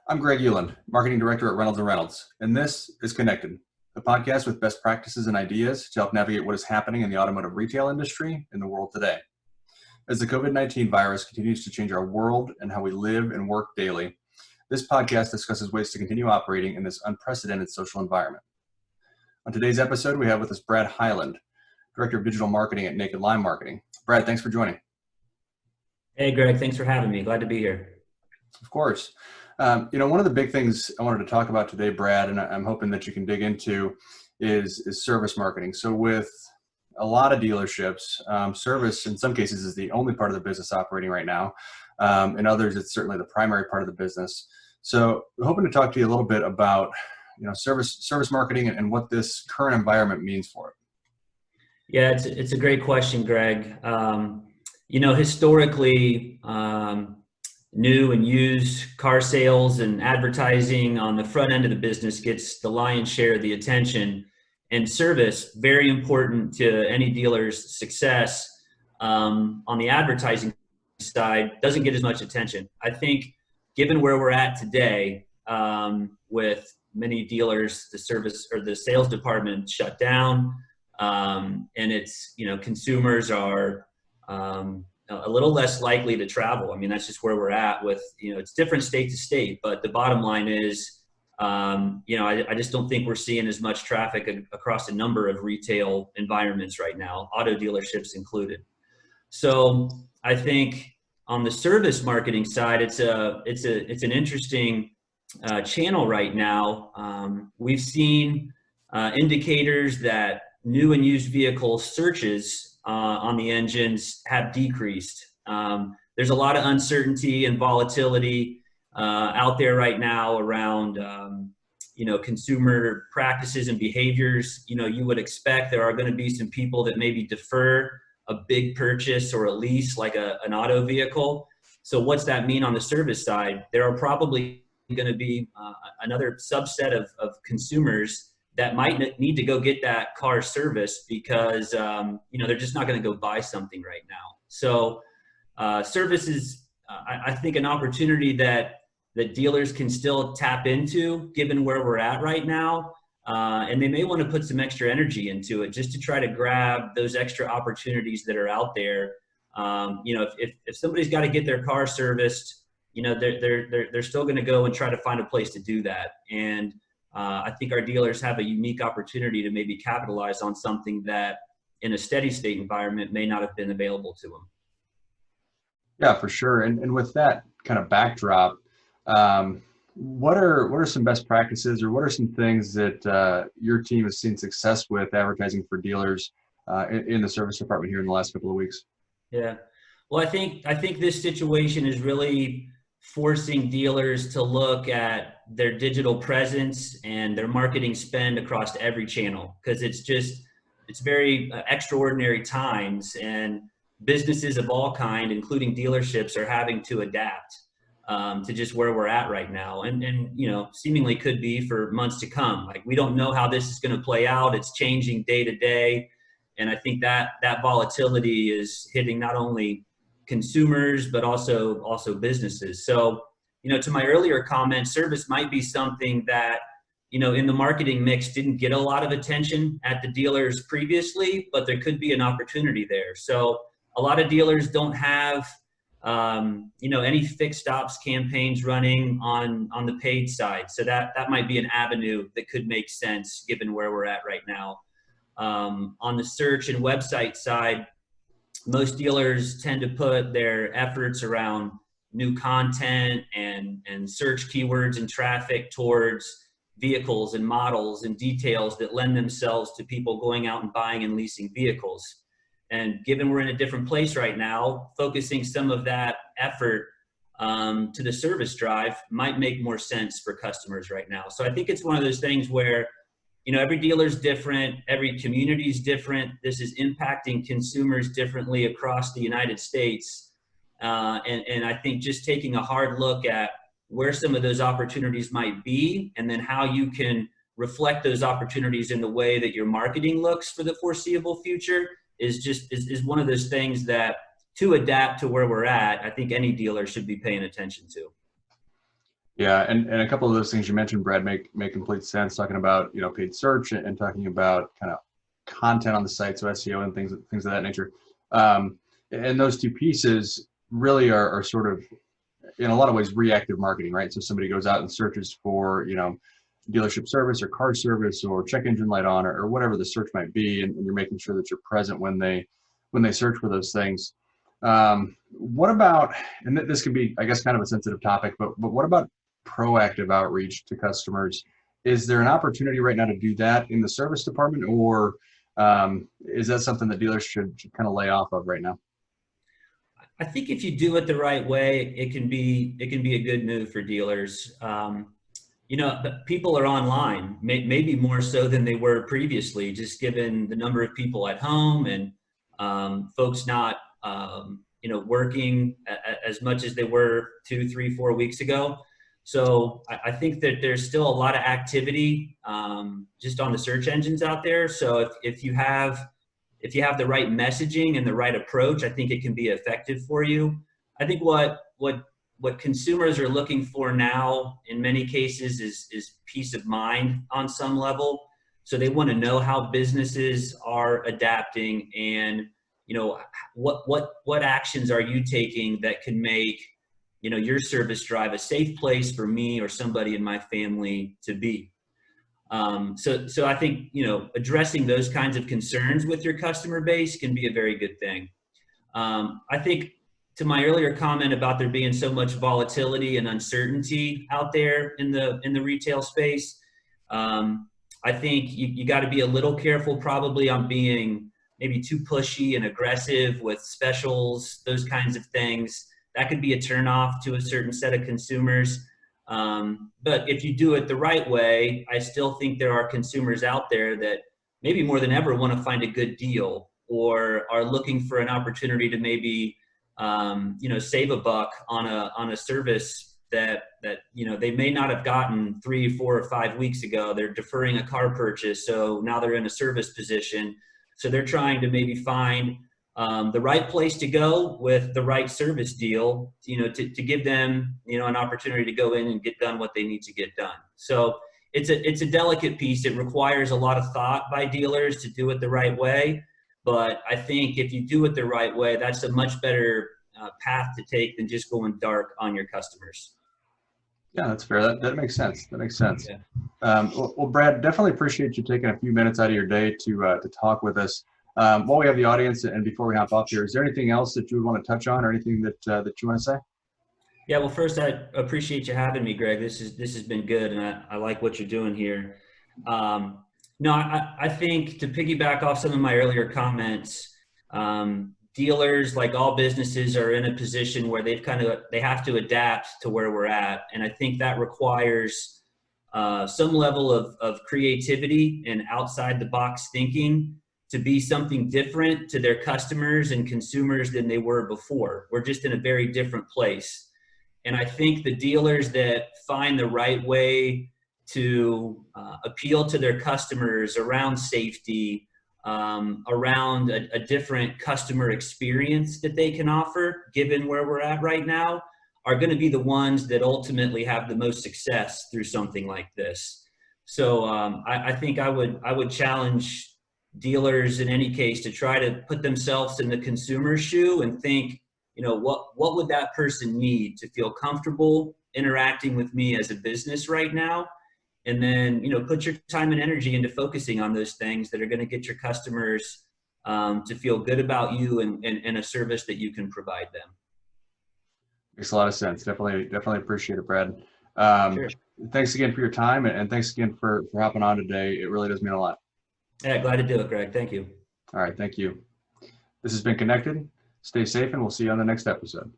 I'm Greg Euland, Marketing Director at Reynolds & Reynolds, and this is Connected, the podcast with best practices and ideas to help navigate what is happening in the automotive retail industry in the world today. As the COVID-19 virus continues to change our world and how we live and work daily, this podcast discusses ways to continue operating in this unprecedented social environment. On today's episode, we have with us Brad Highland, Director of Digital Marketing at Naked Lime Marketing. Brad, thanks for joining. Hey, Greg, thanks for having me. Glad to be here. Of course. One of the big things I wanted to talk about today, Brad, and I'm hoping that you can dig into is service marketing. So with a lot of dealerships, service in some cases is the only part of the business operating right now. In others, it's certainly the primary part of the business. So we're hoping to talk to you a little bit about, service marketing and what this current environment means for it. Yeah, it's a great question, Greg. Historically, new and used car sales and advertising on the front end of the business gets the lion's share of the attention, and service, very important to any dealer's success, on the advertising side, doesn't get as much attention. I think given where we're at today, with many dealers, the service or the sales department shut down, and it's, consumers are a little less likely to travel. I mean, that's just where we're at with, it's different state to state, but the bottom line is, I just don't think we're seeing as much traffic across a number of retail environments right now, auto dealerships included. So I think on the service marketing side, it's an interesting channel right now. We've seen indicators that new and used vehicle searches on the engines have decreased. There's a lot of uncertainty and volatility out there right now around, consumer practices and behaviors. You would expect there are going to be some people that maybe defer a big purchase or a lease like an auto vehicle. So what's that mean on the service side? There are probably going to be another subset of consumers that might need to go get that car serviced because, they're just not going to go buy something right now. So service is, I think, an opportunity that dealers can still tap into given where we're at right now. And they may want to put some extra energy into it just to try to grab those extra opportunities that are out there. If somebody's got to get their car serviced, they're still going to go and try to find a place to do that. And I think our dealers have a unique opportunity to maybe capitalize on something that in a steady state environment may not have been available to them. Yeah, for sure. And with that kind of backdrop, what are some best practices, or what are some things that your team has seen success with advertising for dealers in the service department here in the last couple of weeks? Yeah, well, I think this situation is really forcing dealers to look at their digital presence and their marketing spend across every channel, because it's very extraordinary times, and businesses of all kind, including dealerships, are having to adapt to just where we're at right now, and seemingly could be for months to come. Like, we don't know how this is going to play out. It's changing day to day, and I think that volatility is hitting not only consumers but also businesses. So, to my earlier comment, service might be something that, in the marketing mix didn't get a lot of attention at the dealers previously, but there could be an opportunity there. So a lot of dealers don't have, any fixed ops campaigns running on the paid side. So that might be an avenue that could make sense given where we're at right now. On the search and website side, most dealers tend to put their efforts around new content and search keywords and traffic towards vehicles and models and details that lend themselves to people going out and buying and leasing vehicles. And given we're in a different place right now, focusing some of that effort to the service drive might make more sense for customers right now. So I think it's one of those things where, every dealer's different, every community's different. This is impacting consumers differently across the United States. And I think just taking a hard look at where some of those opportunities might be, and then how you can reflect those opportunities in the way that your marketing looks for the foreseeable future is one of those things that, to adapt to where we're at, I think any dealer should be paying attention to. Yeah, and a couple of those things you mentioned, Brad, make complete sense. Talking about paid search and talking about kind of content on the site, so SEO and things of that nature. And those two pieces really are sort of in a lot of ways reactive marketing, right? So somebody goes out and searches for dealership service or car service or check engine light on or whatever the search might be, and you're making sure that you're present when they search for those things. What about, and this could be, I guess, kind of a sensitive topic, but what about proactive outreach to customers? Is there an opportunity right now to do that in the service department, or is that something that dealers should kind of lay off of right now? I think if you do it the right way, it can be a good move for dealers. But people are online, maybe more so than they were previously, just given the number of people at home and folks not, working as much as they were 2, 3, 4 weeks ago. So I think that there's still a lot of activity just on the search engines out there. So if you have the right messaging and the right approach, I think it can be effective for you. I think what consumers are looking for now in many cases is peace of mind on some level. So they want to know how businesses are adapting and what actions are you taking that can make your service drive a safe place for me or somebody in my family to be. So I think addressing those kinds of concerns with your customer base can be a very good thing. I think to my earlier comment about there being so much volatility and uncertainty out there in the retail space, I think you got to be a little careful probably on being maybe too pushy and aggressive with specials, those kinds of things. That could be a turnoff to a certain set of consumers. But if you do it the right way, I still think there are consumers out there that maybe more than ever want to find a good deal or are looking for an opportunity to maybe save a buck on a service that they may not have gotten 3, 4, or 5 weeks ago. They're deferring a car purchase, so now they're in a service position. So they're trying to maybe find the right place to go with the right service deal, to give them, an opportunity to go in and get done what they need to get done. So it's a delicate piece. It requires a lot of thought by dealers to do it the right way. But I think if you do it the right way, that's a much better path to take than just going dark on your customers. Yeah, that's fair. That makes sense. That makes sense. Yeah. Well, Brad, definitely appreciate you taking a few minutes out of your day to talk with us. While we have the audience and before we hop off here, is there anything else that you would want to touch on or anything that you want to say? Yeah, well, first, I appreciate you having me, Greg. This has been good, and I like what you're doing here. No, I think to piggyback off some of my earlier comments, dealers, like all businesses, are in a position where they have to adapt to where we're at, and I think that requires some level of creativity and outside the box thinking to be something different to their customers and consumers than they were before. We're just in a very different place. And I think the dealers that find the right way to appeal to their customers around safety, around a different customer experience that they can offer, given where we're at right now, are going to be the ones that ultimately have the most success through something like this. So I think I would challenge dealers in any case to try to put themselves in the consumer's shoe and think, what would that person need to feel comfortable interacting with me as a business right now? And then, put your time and energy into focusing on those things that are going to get your customers to feel good about you and a service that you can provide them. Makes a lot of sense. Definitely appreciate it, Brad. Sure. Thanks again for your time, and thanks again for hopping on today. It really does mean a lot. Yeah, glad to do it, Greg. Thank you. All right, thank you. This has been Connected. Stay safe, and we'll see you on the next episode.